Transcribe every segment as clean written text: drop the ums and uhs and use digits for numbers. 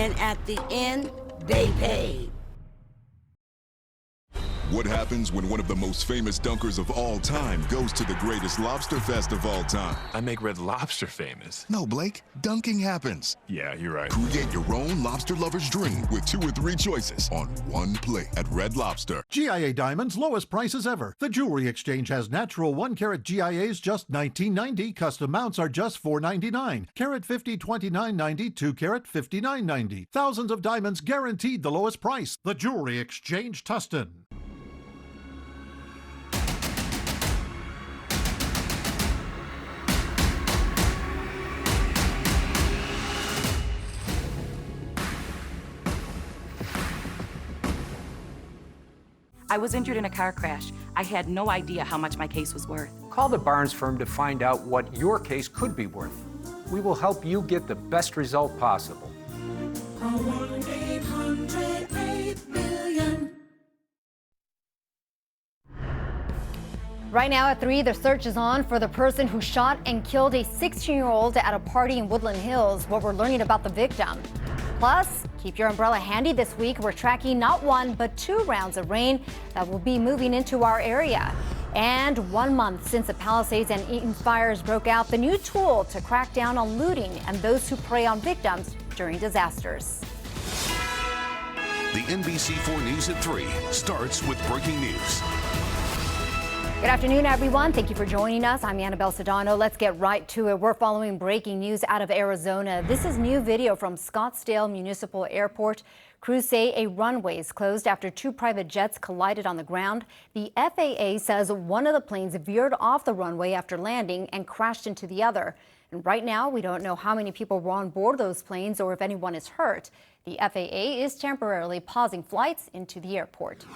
And at the end, they paid. What happens when one of the most famous dunkers of all time goes to the greatest lobster fest of all time? I make Red Lobster famous. No, Blake. Dunking happens. Yeah, you're right. Create your own lobster lover's dream with 2 or 3 choices on one plate at Red Lobster. GIA Diamonds, lowest prices ever. The Jewelry Exchange has natural 1-carat GIAs just $19.90. Custom mounts are just $4.99. Carat 50, $29.90. 2-carat, $59.90. Thousands of diamonds guaranteed the lowest price. The Jewelry Exchange, Tustin. I was injured in a car crash. I had no idea how much my case was worth. Call the Barnes firm to find out what your case could be worth. We will help you get the best result possible. 1-800-8-million. Right now at 3, the search is on for the person who shot and killed a 16-year-old at a party in Woodland Hills. What we're learning about the victim. Plus, keep your umbrella handy this week. We're tracking not 1, but 2 rounds of rain that will be moving into our area. And 1 month since the Palisades and Eaton fires broke out, the new tool to crack down on looting and those who prey on victims during disasters. The NBC4 News at 3 starts with breaking news. Good afternoon, everyone. Thank you for joining us. I'm Annabelle Sedano. Let's get right to it. We're following breaking news out of Arizona. This is new video from Scottsdale Municipal Airport. Crews say a runway is closed after 2 private jets collided on the ground. The FAA says one of the planes veered off the runway after landing and crashed into the other. And right now, we don't know how many people were on board those planes or if anyone is hurt. The FAA is temporarily pausing flights into the airport.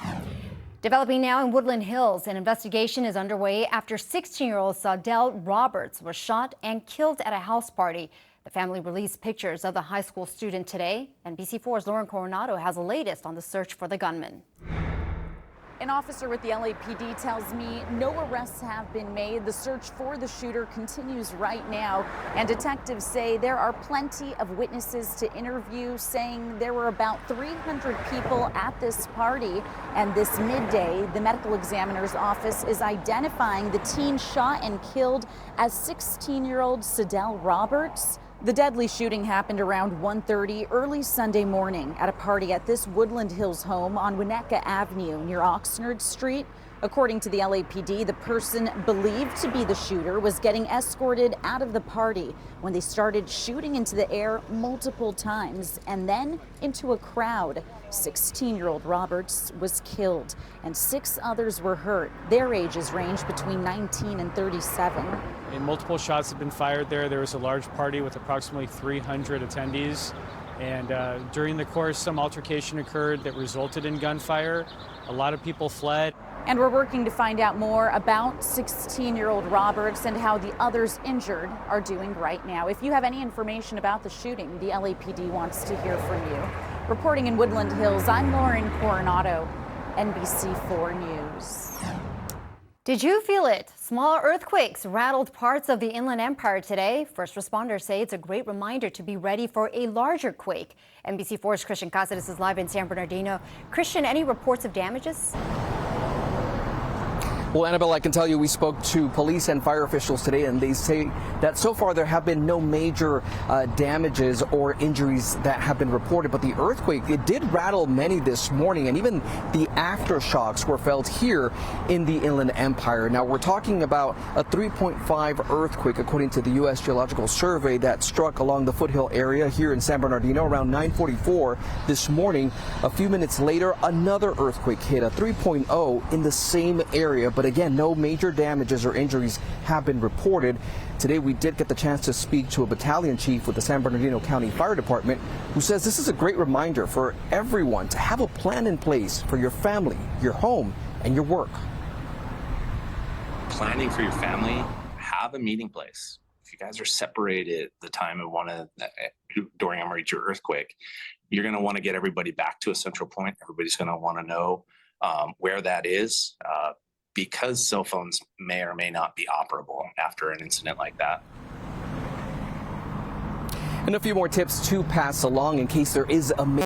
Developing now in Woodland Hills, an investigation is underway after 16-year-old Sadell Roberts was shot and killed at a house party. The family released pictures of the high school student today. NBC4's Lauren Coronado has the latest on the search for the gunman. An officer with the LAPD tells me no arrests have been made. The search for the shooter continues right now, and detectives say there are plenty of witnesses to interview, saying there were about 300 people at this party. And this midday, the medical examiner's office is identifying the teen shot and killed as 16-year-old Sadell Roberts. The deadly shooting happened around 1:30 early Sunday morning at a party at this Woodland Hills home on Winnetka Avenue near Oxnard Street. According to the LAPD, the person believed to be the shooter was getting escorted out of the party when they started shooting into the air multiple times and then into a crowd. 16-year-old Roberts was killed and 6 others were hurt. Their ages range between 19 and 37. And multiple shots have been fired there. There was a large party with approximately 300 attendees. And during the course, some altercation occurred that resulted in gunfire. A lot of people fled. And we're working to find out more about 16-year-old Roberts and how the others injured are doing right now. If you have any information about the shooting, the LAPD wants to hear from you. Reporting in Woodland Hills, I'm Lauren Coronado, NBC4 News. Did you feel it? Small earthquakes rattled parts of the Inland Empire today. First responders say it's a great reminder to be ready for a larger quake. NBC4's Christian Cáceres is live in San Bernardino. Christian, any reports of damages? Well, Annabelle, I can tell you we spoke to police and fire officials today, and they say that so far there have been no major damages or injuries that have been reported. But the earthquake, it did rattle many this morning, and even the aftershocks were felt here in the Inland Empire. Now, we're talking about a 3.5 earthquake, according to the U.S. Geological Survey, that struck along the foothill area here in San Bernardino around 9:44 this morning. A few minutes later, another earthquake hit, a 3.0 in the same area, but again, no major damages or injuries have been reported. Today, we did get the chance to speak to a battalion chief with the San Bernardino County Fire Department who says this is a great reminder for everyone to have a plan in place for your family, your home, and your work. Planning for your family, have a meeting place. If you guys are separated the time of during a major earthquake, you're going to want to get everybody back to a central point. Everybody's going to want to know where that is. Because cell phones may or may not be operable after an incident like that. And a few more tips to pass along in case there is a